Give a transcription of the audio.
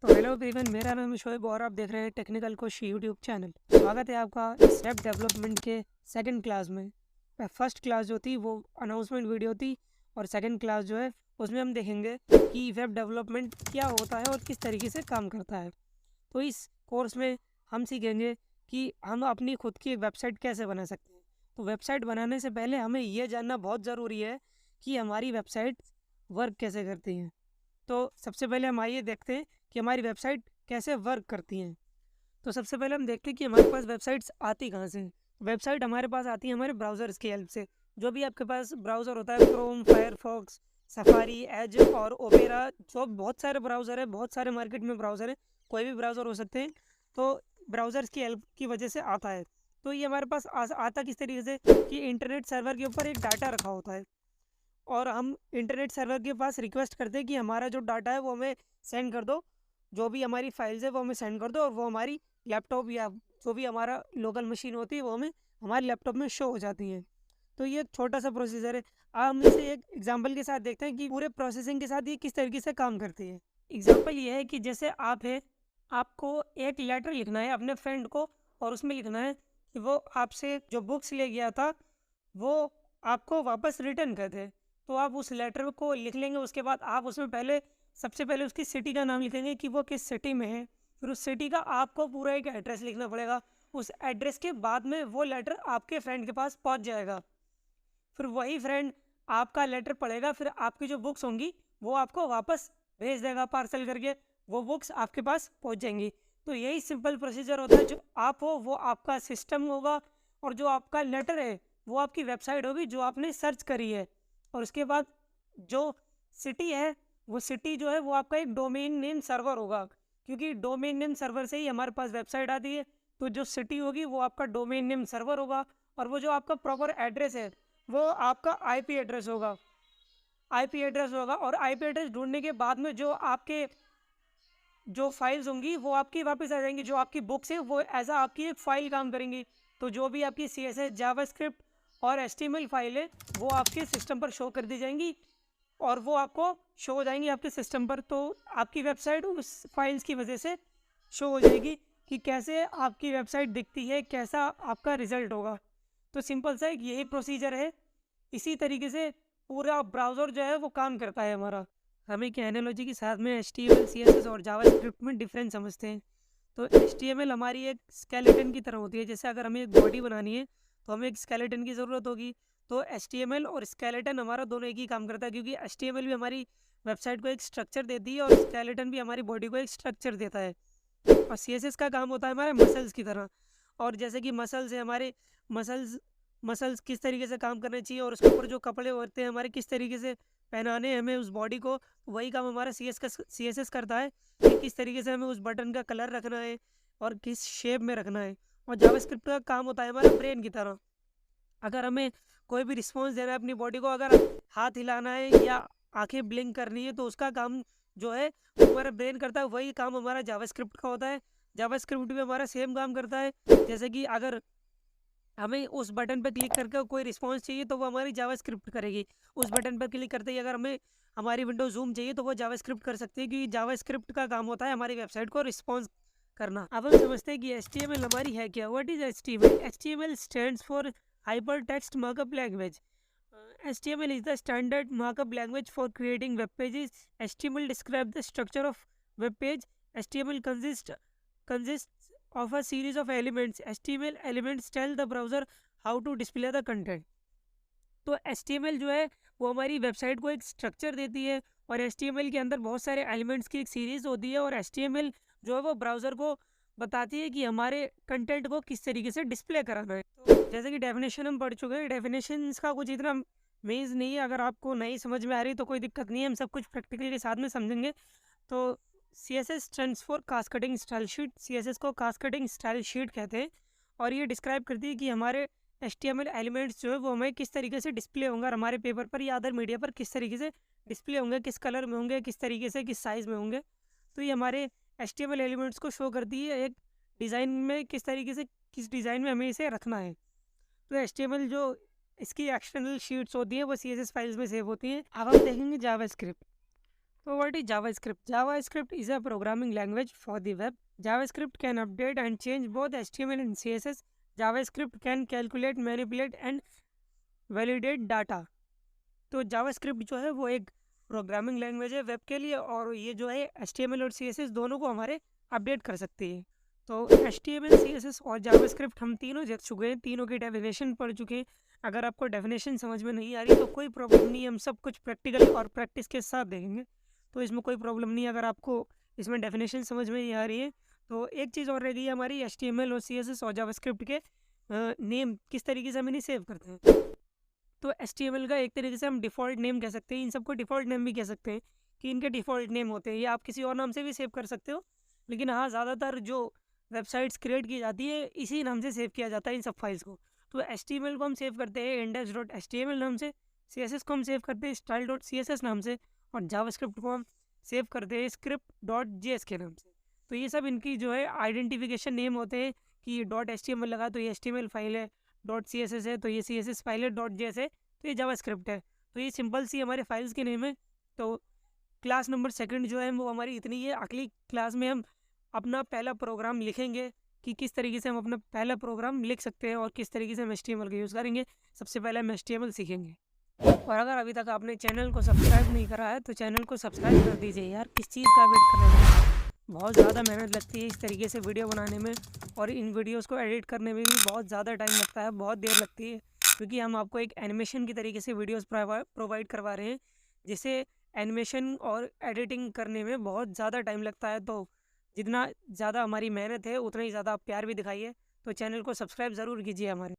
तो hello everyone, मेरा नाम है शोएब और आप देख रहे हैं टेक्निकल कोश यूट्यूब चैनल। स्वागत है आपका इस वेब डेवलपमेंट के सेकंड क्लास में। फर्स्ट क्लास जो थी वो अनाउंसमेंट वीडियो थी और सेकंड क्लास जो है उसमें हम देखेंगे कि वेब डेवलपमेंट क्या होता है और किस तरीके से काम करता है। तो इस कोर्स में हम सीखेंगे कि हम अपनी खुद की एक वेबसाइट कैसे बना सकते हैं। तो वेबसाइट बनाने से पहले हमें यह जानना बहुत ज़रूरी है कि हमारी वेबसाइट वर्क कैसे करती हैं। तो सबसे पहले हम आइए देखते हैं कि हमारी वेबसाइट कैसे वर्क करती हैं। तो सबसे पहले हम देखते हैं कि हमारे पास वेबसाइट्स आती कहाँ से हैं। वेबसाइट हमारे पास आती है हमारे ब्राउज़र्स की हेल्प से। जो भी आपके पास ब्राउज़र होता है, क्रोम, फायरफॉक्स, सफारी, एज और ओपेरा, जो बहुत सारे ब्राउज़र है, बहुत सारे मार्केट में ब्राउज़र है, कोई भी ब्राउज़र हो सकते हैं। तो ब्राउज़र्स की हेल्प की वजह से आता है। तो ये हमारे पास आता किस तरीके से कि इंटरनेट सर्वर के ऊपर एक डाटा रखा होता है और हम इंटरनेट सर्वर के पास रिक्वेस्ट करते हैं कि हमारा जो डाटा है वो हमें सेंड कर दो, जो भी हमारी फाइल्स है वो हमें सेंड कर दो, और वो हमारी लैपटॉप या जो भी हमारा लोकल मशीन होती है वो हमें हमारे लैपटॉप में शो हो जाती है। तो ये एक छोटा सा प्रोसीजर है। हम इसे एक एग्जांपल के साथ देखते हैं कि पूरे प्रोसेसिंग के साथ ये किस तरीके से काम करती है। एग्जांपल ये है कि जैसे आप है, आपको एक लेटर लिखना है अपने फ्रेंड को और उसमें लिखना है कि वो आपसे जो बुक्स ले गया था वो आपको वापस रिटर्न कर दे। तो आप उस लेटर को लिख लेंगे, उसके बाद आप उसमें पहले सबसे पहले उसकी सिटी का नाम लिखेंगे कि वो किस सिटी में है। फिर उस सिटी का आपको पूरा एक एड्रेस लिखना पड़ेगा। उस एड्रेस के बाद में वो लेटर आपके फ्रेंड के पास पहुंच जाएगा। फिर वही फ्रेंड आपका लेटर पढ़ेगा, फिर आपकी जो बुक्स होंगी वो आपको वापस भेज देगा पार्सल करके। वो बुक्स आपके पास पहुंच जाएंगी। तो यही सिंपल प्रोसीजर होता है। जो आप हो वो आपका सिस्टम होगा और जो आपका लेटर है वो आपकी वेबसाइट होगी जो आपने सर्च करी है। और उसके बाद जो सिटी है वो सिटी जो है वो आपका एक डोमेन नेम सर्वर होगा, क्योंकि डोमेन नेम सर्वर से ही हमारे पास वेबसाइट आती है। तो जो सिटी होगी वो आपका डोमेन नेम सर्वर होगा और वो जो आपका प्रॉपर एड्रेस है वो आपका आईपी एड्रेस होगा। और आईपी एड्रेस ढूंढने के बाद में जो आपके जो फाइल्स होंगी वो आपकी वापस आ जाएंगी। जो आपकी बुक्स है वो एज आपकी एक फाइल काम करेंगी। तो जो भी आपकी CSS, जावास्क्रिप्ट और HTML फाइल है वो आपके सिस्टम पर शो कर दी जाएंगी और वो आपको शो हो जाएंगी आपके सिस्टम पर। तो आपकी वेबसाइट उस फाइल्स की वजह से शो हो जाएगी कि कैसे आपकी वेबसाइट दिखती है, कैसा आपका रिजल्ट होगा। तो सिंपल सा एक यही प्रोसीजर है। इसी तरीके से पूरा ब्राउज़र जो है वो काम करता है हमारा। हम एक एनालॉजी के साथ में HTML, CSS और जावास्क्रिप्ट में डिफरेंस समझते हैं। तो HTML हमारी एक स्केलेटन की तरह होती है। जैसे अगर हमें एक बॉडी बनानी है तो हमें एक स्केलेटन की ज़रूरत होगी। तो HTML और स्केलेटन हमारा दोनों एक ही काम करता है, क्योंकि HTML भी हमारी वेबसाइट को एक स्ट्रक्चर देती है और स्केलेटन भी हमारी बॉडी को एक स्ट्रक्चर देता है। और CSS का काम होता है हमारे मसल्स की तरह। और जैसे कि मसल्स है हमारे, मसल्स मसल्स किस तरीके से काम करने चाहिए और उसके ऊपर जो कपड़े होते हैं हमारे किस तरीके से पहनाने हैं हमें उस बॉडी को, वही काम हमारा CSS करता है कि किस तरीके से हमें उस बटन का कलर रखना है और किस शेप में रखना है। और जावास्क्रिप्ट का काम होता है हमारे ब्रेन की तरह। अगर हमें कोई भी रिस्पॉन्स देना है अपनी बॉडी को, अगर हाथ हिलाना है या आंखें ब्लिंक करनी है तो उसका काम जो है वो हमारा ब्रेन करता है। वही काम हमारा जावास्क्रिप्ट का होता है। जावास्क्रिप्ट भी हमारा सेम काम करता है। जैसे कि अगर हमें उस बटन पर क्लिक करके कोई रिस्पॉन्स चाहिए तो वो हमारी जावास्क्रिप्ट करेगी। उस बटन पर क्लिक करते ही अगर हमें हमारी विंडो जूम चाहिए तो वो जावास्क्रिप्ट कर सकती है, क्योंकि जावास्क्रिप्ट का काम होता है हमारी वेबसाइट को रिस्पॉन्स करना। अब हम समझते हैं कि HTML हमारी है क्या। What is HTML? HTML stands for Hypertext Markup Language. HTML is the standard markup language for creating web pages. HTML describes the structure of web page. HTML consists of a series of elements. HTML elements tell the browser how to display the content. तो HTML जो है वो हमारी website को एक structure देती है और HTML के अंदर बहुत सारे एलिमेंट्स की एक सीरीज होती है। और HTML जो है वो ब्राउज़र को बताती है कि हमारे कंटेंट को किस तरीके से डिस्प्ले कराना है। तो जैसे कि डेफिनेशन हम पढ़ चुके हैं, डेफिनेशन का कुछ इतना मीन्स नहीं है। अगर आपको नहीं समझ में आ रही तो कोई दिक्कत नहीं है, हम सब कुछ प्रैक्टिकल के साथ में समझेंगे। तो CSS stands for cascading style sheet. CSS को कास्केडिंग स्टाइल शीट कहते हैं और ये डिस्क्राइब करती है कि हमारे HTML एलिमेंट्स जो है वो हमें किस तरीके से डिस्प्ले होंगे और हमारे पेपर पर या अदर मीडिया पर किस तरीके से डिस्प्ले होंगे, किस कलर में होंगे, किस तरीके से, किस साइज़ में होंगे। तो ये हमारे HTML एलिमेंट्स को शो करती है एक डिज़ाइन में, किस तरीके से, किस डिज़ाइन में हमें इसे रखना है। तो HTML जो इसकी एक्सटर्नल शीट्स होती हैं वो CSS फाइल्स में सेव होती हैं। अब हम देखेंगे JavaScript. So what is JavaScript? JavaScript is a programming language for the web. JavaScript can update and change both HTML and CSS. JavaScript can calculate, manipulate and validate data. तो JavaScript जो है वो एक प्रोग्रामिंग लैंग्वेज है web के लिए, और ये जो है HTML और CSS दोनों को हमारे अपडेट कर सकती है। तो HTML, CSS और JavaScript हम तीनों देख चुके हैं, तीनों की डेफिनेशन पढ़ चुके हैं। अगर आपको डेफिनेशन समझ में नहीं आ रही तो कोई प्रॉब्लम नहीं है, हम सब कुछ प्रैक्टिकल और प्रैक्टिस के साथ देखेंगे, तो इसमें कोई प्रॉब्लम नहीं है। अगर आपको इसमें डेफिनेशन समझ में नहीं आ रही है तो एक चीज़ और रह गई है हमारी, HTML और CSS और JavaScript के नेम किस तरीके से हम इन्हें सेव करते हैं। तो HTML का एक तरीके से हम डिफ़ॉल्ट नेम कह सकते हैं, इन सबको डिफ़ॉल्ट नेम भी कह सकते हैं कि इनके डिफ़ॉल्ट नेम होते हैं। ये आप किसी और नाम से भी सेव कर सकते हो, लेकिन हाँ, ज़्यादातर जो वेबसाइट्स क्रिएट की जाती है इसी नाम से सेव किया जाता है इन सब फाइल्स को। तो HTML को हम सेव करते हैं index.html नाम से, CSS को हम सेव करते हैं style.css नाम से, और JavaScript को हम सेव करते हैं script.js के नाम से। तो ये सब इनकी जो है आइडेंटिफिकेशन नेम होते हैं कि .html लगा तो ये HTML फाइल है, .css है तो ये CSS फाइल है, .js है तो ये JavaScript है। तो ये सिंपल सी हमारे फाइल्स के नेम है। तो क्लास नंबर 2 जो है वो हमारी इतनी है। अगली क्लास में हम अपना पहला प्रोग्राम लिखेंगे कि किस तरीके से हम अपना पहला प्रोग्राम लिख सकते हैं और किस तरीके से हम HTML का यूज़ करेंगे। सबसे पहले हम HTML सीखेंगे। और अगर अभी तक आपने चैनल को सब्सक्राइब नहीं करा है तो चैनल को सब्सक्राइब कर दीजिए यार, किस चीज़ का वेट कर रहे हैं। बहुत ज़्यादा मेहनत लगती है इस तरीके से वीडियो बनाने में, और इन वीडियोस को एडिट करने में भी बहुत ज़्यादा टाइम लगता है, बहुत देर लगती है, क्योंकि हम आपको एक एनिमेशन की तरीके से वीडियोस प्रोवाइड करवा रहे हैं, जिसे एनिमेशन और एडिटिंग करने में बहुत ज़्यादा टाइम लगता है। तो जितना ज़्यादा हमारी मेहनत है उतना ही ज़्यादा आप प्यार भी दिखाइए। तो चैनल को सब्सक्राइब ज़रूर कीजिए हमारे।